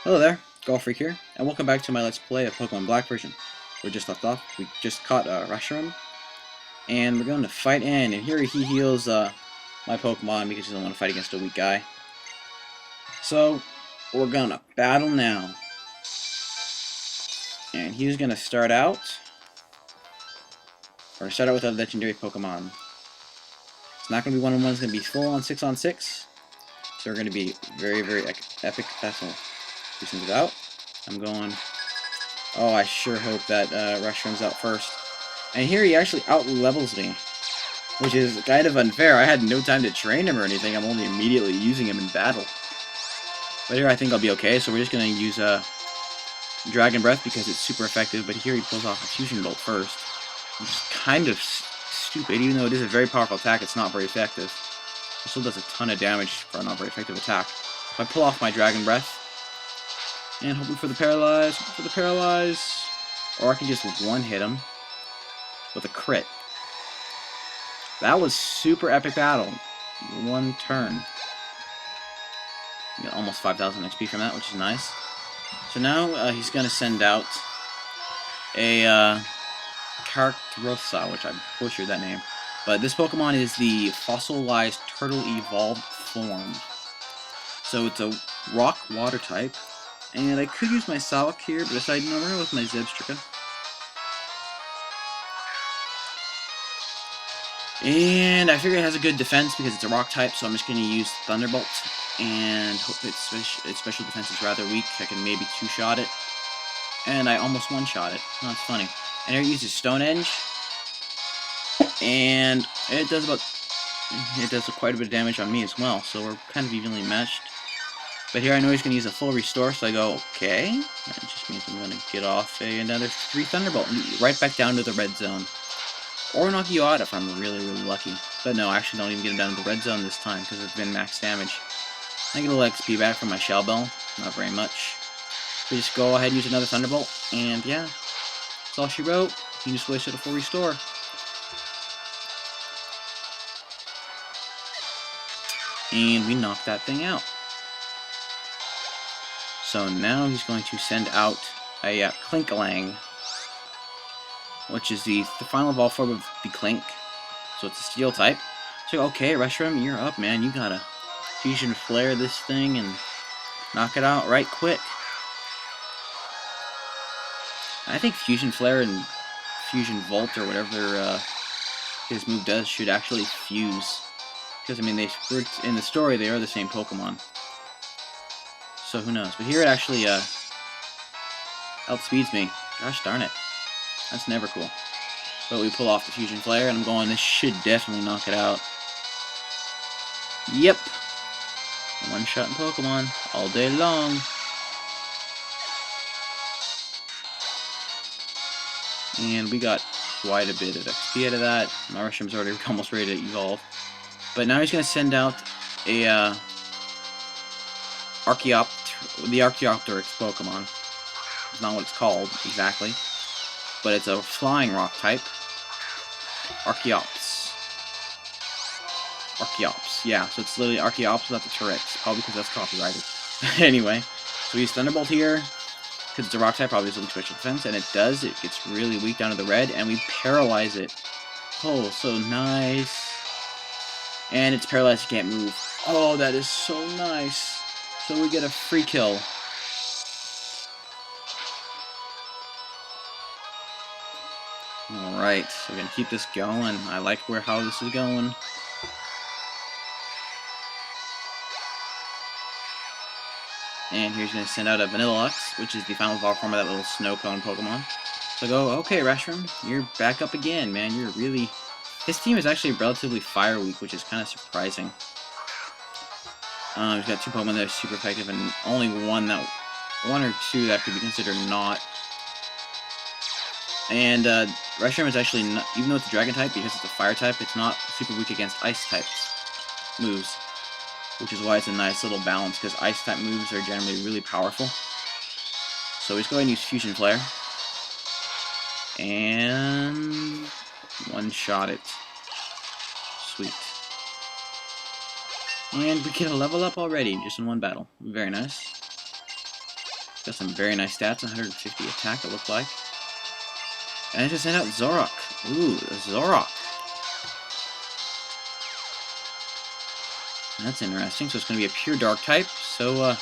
Hello there, Golf Freak here, and welcome back to my Let's Play of Pokemon Black version. We just left off. We just caught Reshiram, and we're going to fight in. And here he heals my Pokemon because he doesn't want to fight against a weak guy. So we're gonna battle now, and he's gonna start out with a legendary Pokemon. It's not gonna be one-on-one. It's gonna be full on 6-on-6. So we're gonna be very epic battle. Two things out. I'm going. Oh, I sure hope that Reshiram's out first. And here he actually out-levels me, which is kind of unfair. I had no time to train him or anything. I'm only immediately using him in battle. But here I think I'll be okay, so we're just going to use Dragon Breath because it's super effective. But here he pulls off a Fusion Bolt first, which is kind of stupid. Even though it is a very powerful attack, it's not very effective. It still does a ton of damage for a not very effective attack. If I pull off my Dragon Breath, and hoping for the paralyze, or I can just one-hit him with a crit. That was super epic battle. One turn. Got almost 5,000 XP from that, which is nice. So now he's going to send out a Characterosa, which I butchered that name. But this Pokemon is the fossilized turtle evolved form. So it's a rock water type. And I could use my Salak here, but I decided, no, we're going to go with my Zebstrika. And I figure it has a good defense because it's a rock type, so I'm just going to use Thunderbolt. And hope its special defense is rather weak. I can maybe two-shot it. And I almost one-shot it. Oh, that's funny. And here it uses Stone Edge. And it does quite a bit of damage on me as well, so we're kind of evenly matched. But here I know he's going to use a full restore, so I go, okay. That just means I'm going to get off another 3 Thunderbolt and right back down to the red zone. Or knock you out if I'm really lucky. But no, I actually don't even get him down to the red zone this time because it's been max damage. I get a little XP back from my Shell Bell. Not very much. So just go ahead and use another Thunderbolt. And yeah, that's all she wrote. You just wasted a full restore. And we knocked that thing out. So now he's going to send out a Klinklang, which is the final evolved form of the Klink. So it's a steel type. So okay, Reshiram, you're up, man. You gotta Fusion Flare this thing and knock it out right quick. I think Fusion Flare and Fusion Volt or whatever his move does should actually fuse. Because, I mean, in the story, they are the same Pokemon. So who knows? But here it actually outspeeds me. Gosh darn it. That's never cool. But we pull off the Fusion Flare, and I'm going, this should definitely knock it out. Yep. One-shot in Pokemon all day long. And we got quite a bit of XP out of that. My Reshiram's already almost ready to evolve. But now he's going to send out a the Archaeopteryx Pokemon. It's not what it's called exactly, but it's a flying rock type. Archaeops, yeah, so it's literally Archaeops without the Teryx, probably because that's copyrighted. Anyway, so we use Thunderbolt here, because it's a rock type, probably has a special defense, and it does, it gets really weak down to the red, and we paralyze it. Oh, so nice. And it's paralyzed, you can't move. Oh, that is so nice. So we get a free kill. Alright, so we're going to keep this going. I like how this is going. And here's going to send out a Vanillux, which is the final evolved form of that little snow cone Pokemon. So I go, okay, Reshiram, you're back up again, man. You're really... His team is actually relatively fire weak, which is kind of surprising. He's got 2 Pokemon that are super effective, and only one or two that could be considered not. And Reshiram is actually not, even though it's a Dragon type, because it's a Fire type, it's not super weak against Ice types moves, which is why it's a nice little balance, because Ice type moves are generally really powerful. So he's going to use Fusion Flare, and one-shot it. Sweet. And we get a level up already, just in one battle. Very nice. Got some very nice stats, 150 attack, it looked like. And I just sent out Zorok. Ooh, Zorok. That's interesting. So it's going to be a pure dark type. So,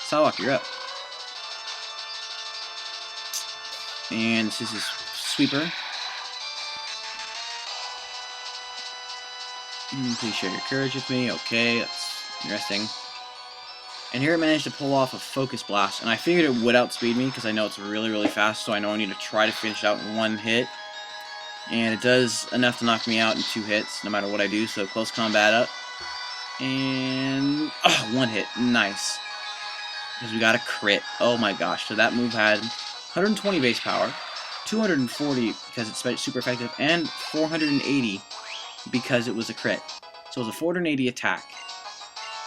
Sawak, you're up. And this is his sweeper. Please share your courage with me. Okay, that's interesting. And here it managed to pull off a Focus Blast, and I figured it would outspeed me because I know it's really, really fast, so I know I need to try to finish it out in one hit. And it does enough to knock me out in 2 hits, no matter what I do, so close combat up. And, oh, 1 hit, nice. Because we got a crit, oh my gosh. So that move had 120 base power, 240 because it's super effective, and 480 because it was a crit. So it was a 480 attack.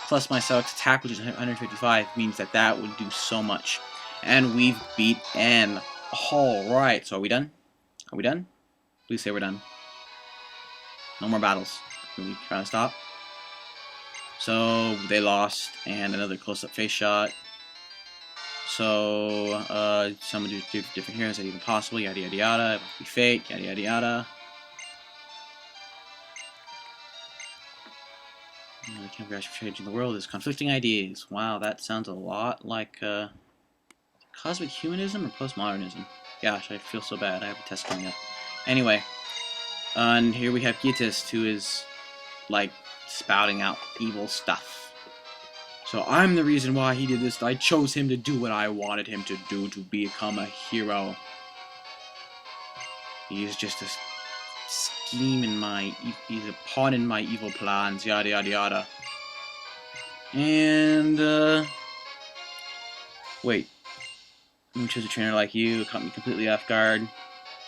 Plus my Sawak's attack, which is 155, means that that would do so much. And we've beat N. Alright, so are we done? Are we done? Please say we're done. No more battles. Can we try to stop? So, they lost, and another close-up face shot. So, someone do different heroes, is that even possible? Yada yada yada, it must be fate, yada yada yada. The camouflage for changing the world is conflicting ideas. Wow, that sounds a lot like cosmic humanism or postmodernism. Gosh, I feel so bad. I have a test coming up. Anyway, and here we have Gittist, who is like spouting out evil stuff. So I'm the reason why he did this. I chose him to do what I wanted him to do, to become a hero. He is just a scheme in my, he's a pawn in my evil plans, yada yada yada. And wait, I'm choose a trainer like you, caught me completely off guard,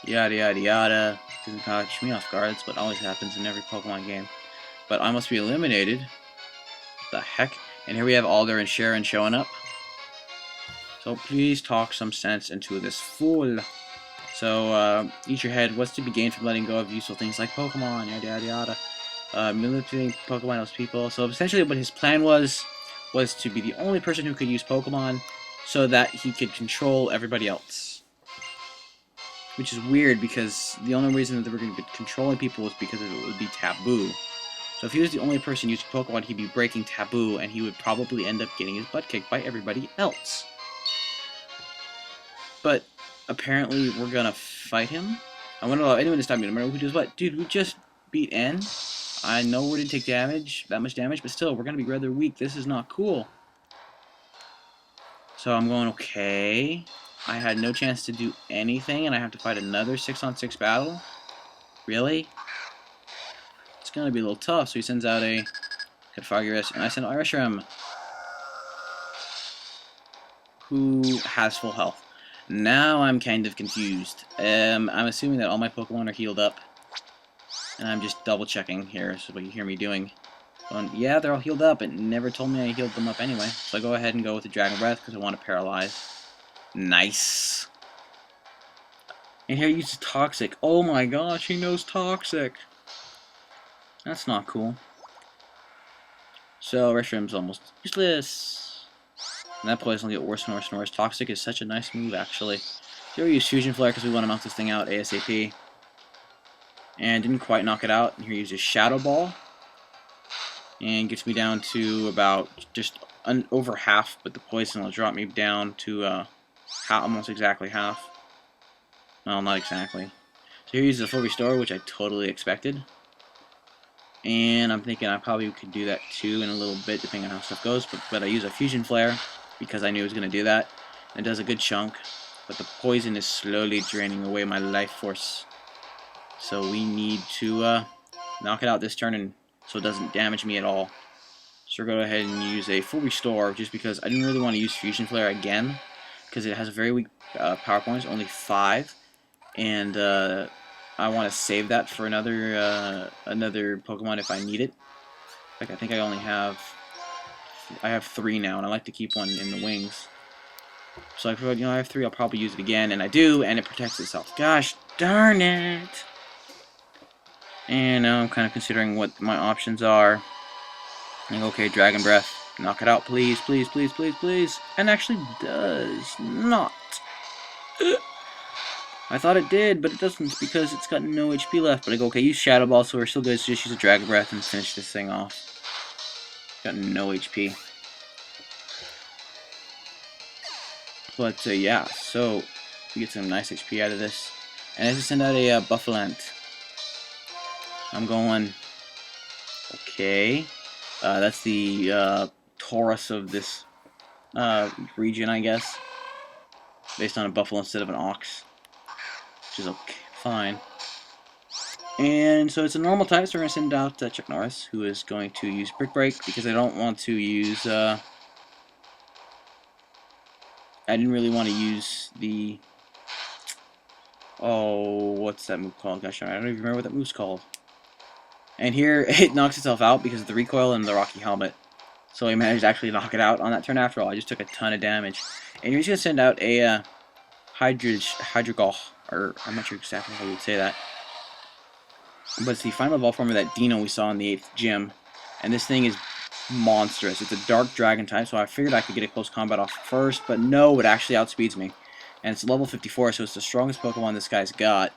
yada yada yada. Doesn't catch me off guard, that's what always happens in every Pokemon game. But I must be eliminated. What the heck? And here we have Alder and Sharon showing up. So please talk some sense into this fool. So, eat your head. What's to be gained from letting go of useful things like Pokemon, yada yada yada. Manipulating Pokemon as people. So essentially what his plan was to be the only person who could use Pokemon so that he could control everybody else. Which is weird because the only reason that they were going to be controlling people was because it would be taboo. So if he was the only person using Pokemon, he'd be breaking taboo and he would probably end up getting his butt kicked by everybody else. But apparently, we're gonna fight him. I wouldn't allow anyone to stop me, no matter who does what. Dude, we just beat N. I know we didn't take damage, that much damage, but still, we're gonna be rather weak. This is not cool. So I'm going, okay. I had no chance to do anything, and I have to fight another 6-on-6 battle? Really? It's gonna be a little tough, so he sends out a Confrontation, and I send Irishram, who has full health. Now I'm kind of confused. I'm assuming that all my Pokemon are healed up. And I'm just double checking here, so what you hear me doing. Going, yeah, they're all healed up. It never told me I healed them up anyway. So I go ahead and go with the Dragon Breath because I want to paralyze. Nice. And here he uses Toxic. Oh my gosh, he knows Toxic. That's not cool. So Reshram's almost useless. And that poison will get worse and worse and worse. Toxic is such a nice move, actually. Here we use Fusion Flare because we want to knock this thing out ASAP. And didn't quite knock it out. And here he uses Shadow Ball. And gets me down to about just over half, but the poison will drop me down to almost exactly half. Well, not exactly. So here he uses a full restore, which I totally expected. And I'm thinking I probably could do that too in a little bit, depending on how stuff goes. But I use a Fusion Flare because I knew it was going to do that. And it does a good chunk, but the poison is slowly draining away my life force. So we need to knock it out this turn, and so it doesn't damage me at all. So we're going to go ahead and use a full restore, just because I didn't really want to use Fusion Flare again, because it has a very weak power points, only 5, and I want to save that for another Pokemon if I need it. Like I think I only have 3 now, and I like to keep one in the wings. So if I have 3, I'll probably use it again, and I do, and it protects itself. Gosh darn it! And now I'm kind of considering what my options are. Like, okay, Dragon Breath. Knock it out, please, please, please, please, please. And actually does not. I thought it did, but it doesn't because it's got no HP left. But I go, okay, use Shadow Ball, so we're still good. So just use a Dragon Breath and finish this thing off. Got no HP. But yeah, so we get some nice HP out of this. And I just send out a Buffalent. I'm going, okay. That's the Taurus of this region, I guess. Based on a buffalo instead of an ox. Which is okay, fine. And so it's a normal type, so we're going to send out Chuck Norris, who is going to use Brick Break, because I don't want to use, I didn't really want to use the, oh, what's that move called? Gosh, I don't even remember what that move's called. And here, it knocks itself out because of the recoil and the Rocky Helmet. So I managed to actually knock it out on that turn after all. I just took a ton of damage. And you're just going to send out a Hydreigon, or I'm not sure exactly how you would say that. But it's the final evolve form of that Dino we saw in the 8th gym. And this thing is monstrous. It's a dark dragon type, so I figured I could get a close combat off first, but no, it actually outspeeds me. And it's level 54, so it's the strongest Pokemon this guy's got.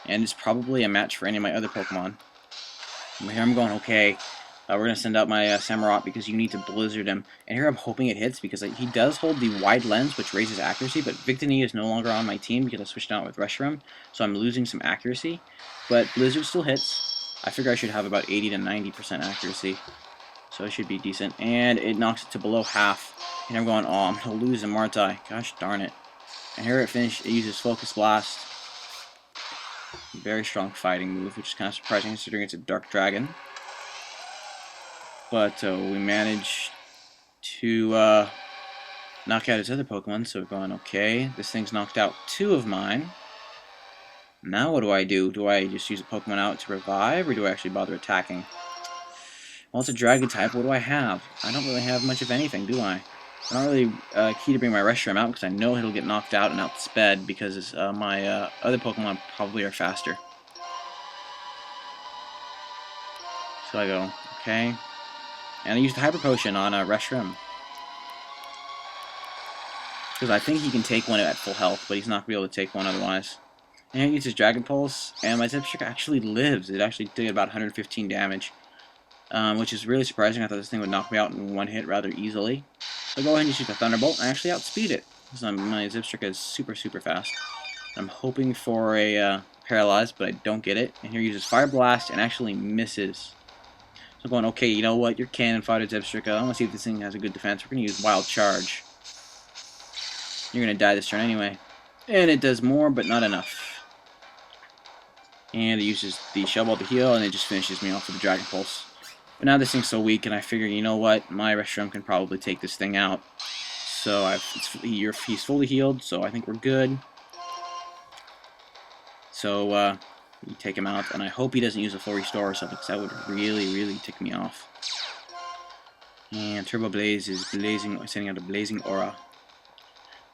And it's probably a match for any of my other Pokemon. And here I'm going, okay, we're going to send out my Samurott because you need to Blizzard him. And here I'm hoping it hits because he does hold the wide lens, which raises accuracy, but Victini is no longer on my team because I switched out with Reshiram, so I'm losing some accuracy. But Blizzard still hits. I figure I should have about 80 to 90% accuracy, so it should be decent. And it knocks it to below half. And I'm going, oh, I'm going to lose him, aren't I? Gosh darn it. And here it finished. It uses Focus Blast. Very strong fighting move, which is kind of surprising considering it's a Dark Dragon. But we managed to knock out his other Pokemon, so we're going, okay, this thing's knocked out 2 of mine. Now what do? Do I just use a Pokemon out to revive, or do I actually bother attacking? Well, it's a Dragon type. What do I have? I don't really have much of anything, do I? I'm not really key to bring my Reshiram out because I know it'll get knocked out and outsped because my other Pokemon probably are faster. So I go, okay. And I used the Hyper Potion on Reshiram. Because I think he can take one at full health, but he's not going to be able to take one otherwise. And he uses Dragon Pulse, and my Zipstrick actually lives. It actually did about 115 damage. Which is really surprising. I thought this thing would knock me out in one hit rather easily. So go ahead and shoot the Thunderbolt and actually outspeed it. Because my Zipstrick is super, super fast. I'm hoping for a Paralyze, but I don't get it. And here he uses Fire Blast and actually misses. So I'm going, okay, you know what? You're Cannon Fodder, Zipstrick. I want to see if this thing has a good defense. We're going to use Wild Charge. You're going to die this turn anyway. And it does more, but not enough. And it uses the Shell Ball to heal, and it just finishes me off with the Dragon Pulse. But now this thing's so weak, and I figure, you know what? My Reshiram can probably take this thing out. So he's fully healed, so I think we're good. So you take him out, and I hope he doesn't use a full restore or something, because that would really, really tick me off. And Turbo Blaze is sending out a blazing aura.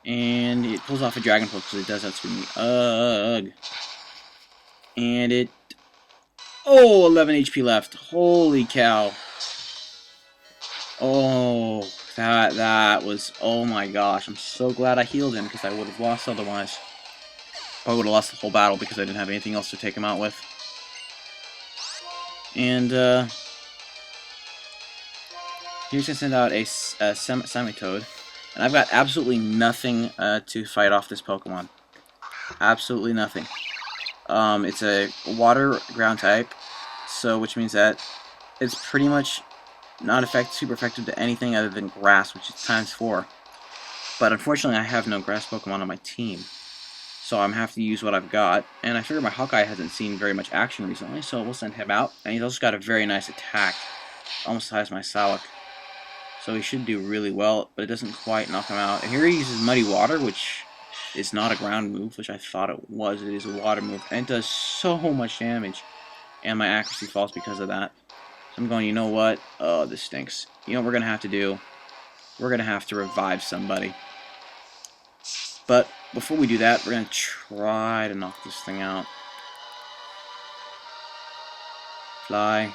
And it pulls off a Dragon Pulse, because it does outspeed me. Ugh. And it... Oh, 11 HP left. Holy cow. Oh, that was... Oh my gosh, I'm so glad I healed him, because I would have lost otherwise. I would have lost the whole battle because I didn't have anything else to take him out with. And, here's going to send out a Semitoad. And I've got absolutely nothing to fight off this Pokemon. Absolutely nothing. It's a water ground type, so which means that it's pretty much not super effective to anything other than grass, which is ×4. But unfortunately, I have no grass Pokemon on my team, so I'm gonna have to use what I've got. And I figure my Hawkeye hasn't seen very much action recently, so we'll send him out. And he's also got a very nice attack, almost as high as my Salak. So he should do really well, but it doesn't quite knock him out. And here he uses Muddy Water, which is not a ground move, which I thought it was. It is a water move, and it does so much damage. And my accuracy falls because of that. So I'm going, you know what? Oh, this stinks. You know what we're going to have to do? We're going to have to revive somebody. But before we do that, we're going to try to knock this thing out. Fly.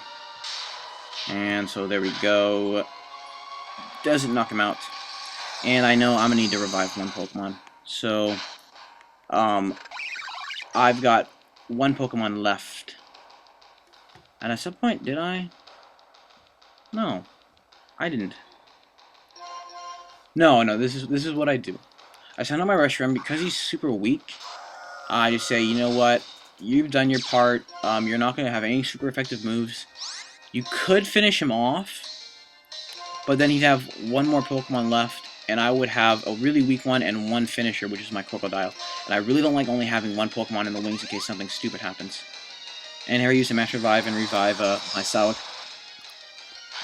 And so there we go. doesn't knock him out. And I know I'm going to need to revive one Pokemon. So, I've got one Pokemon left. And at some point, did I? No, I didn't. No, this is what I do. I send out my Reshiram because he's super weak. I just say, you know what? You've done your part. You're not going to have any super effective moves. You could finish him off, but then he'd have one more Pokemon left, and I would have a really weak one and one finisher, which is my Crocodile. And I really don't like only having one Pokemon in the wings in case something stupid happens. And here I use a Master Revive and revive my Sawak,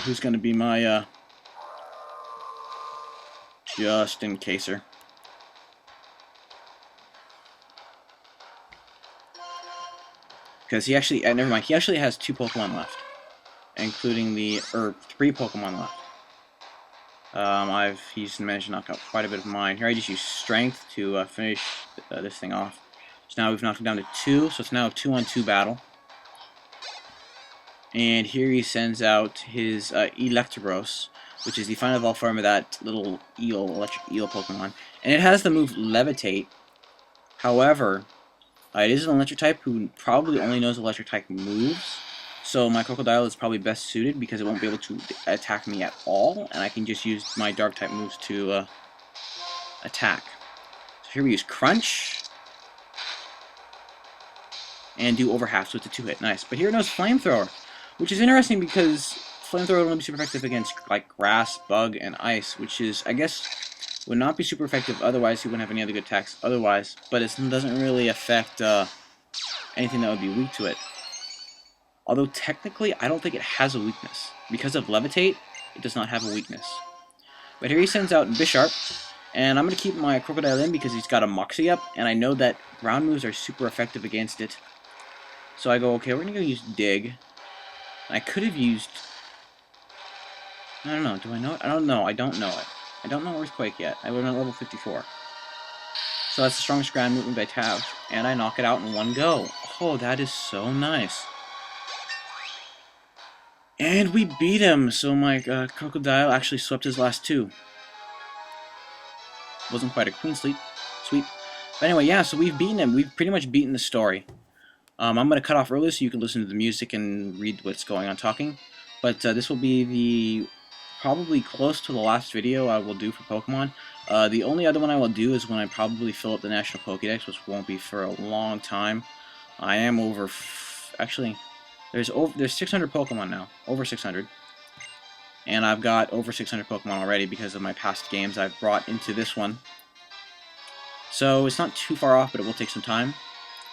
who's going to be my just in caser. Because he actually, never mind, he actually has 2 Pokemon left, including or 3 Pokemon left. He's managed to knock out quite a bit of mine. Here I just use Strength to finish this thing off. So now we've knocked him down to 2, so it's now a 2-on-2 battle. And here he sends out his Electabuzz, which is the final evolved form of that little electric eel Pokemon. And it has the move Levitate. However, it is an electric type who probably only knows electric type moves. So my Crocodile is probably best suited because it won't be able to attack me at all. And I can just use my dark type moves to attack. So here we use Crunch. And do over half, so it's a 2-hit. Nice. But here it knows Flamethrower, which is interesting because Flamethrower would only be super effective against like grass, bug, and ice, which is, I guess, would not be super effective otherwise. He wouldn't have any other good attacks otherwise, but it doesn't really affect anything that would be weak to it. Although technically, I don't think it has a weakness. Because of Levitate, it does not have a weakness. But here he sends out Bisharp, and I'm going to keep my Crocodile in because he's got a Moxie up, and I know that ground moves are super effective against it. So I go, okay, we're going to go use Dig. I could have used... I don't know, do I know it? I don't know, I don't know it. I don't know Earthquake yet. I went at level 54. So that's the strongest ground movement I have. And I knock it out in one go. Oh, that is so nice. And we beat him. So my Crocodile actually swept his last 2. Wasn't quite a clean sweep. But anyway, yeah, so we've beaten him. We've pretty much beaten the story. I'm going to cut off early so you can listen to the music and read what's going on talking. But this will be the... probably close to the last video I will do for Pokemon. The only other one I will do is when I probably fill up the National Pokédex, which won't be for a long time. I am over... actually, there's 600 Pokemon now. Over 600. And I've got over 600 Pokemon already because of my past games I've brought into this one. So it's not too far off, but it will take some time.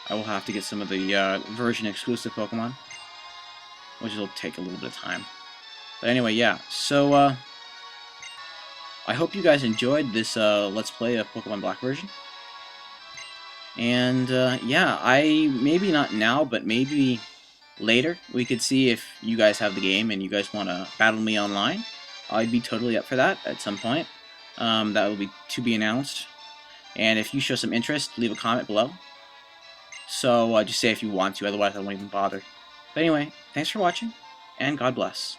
I will have to get some of the version-exclusive Pokemon, which will take a little bit of time. But anyway, yeah, so I hope you guys enjoyed this Let's Play of Pokemon Black version. And yeah, maybe not now, but maybe later we could see if you guys have the game and you guys want to battle me online. I'd be totally up for that at some point. That will be to be announced. And if you show some interest, leave a comment below. So just say if you want to, otherwise I won't even bother. But anyway, thanks for watching, and God bless.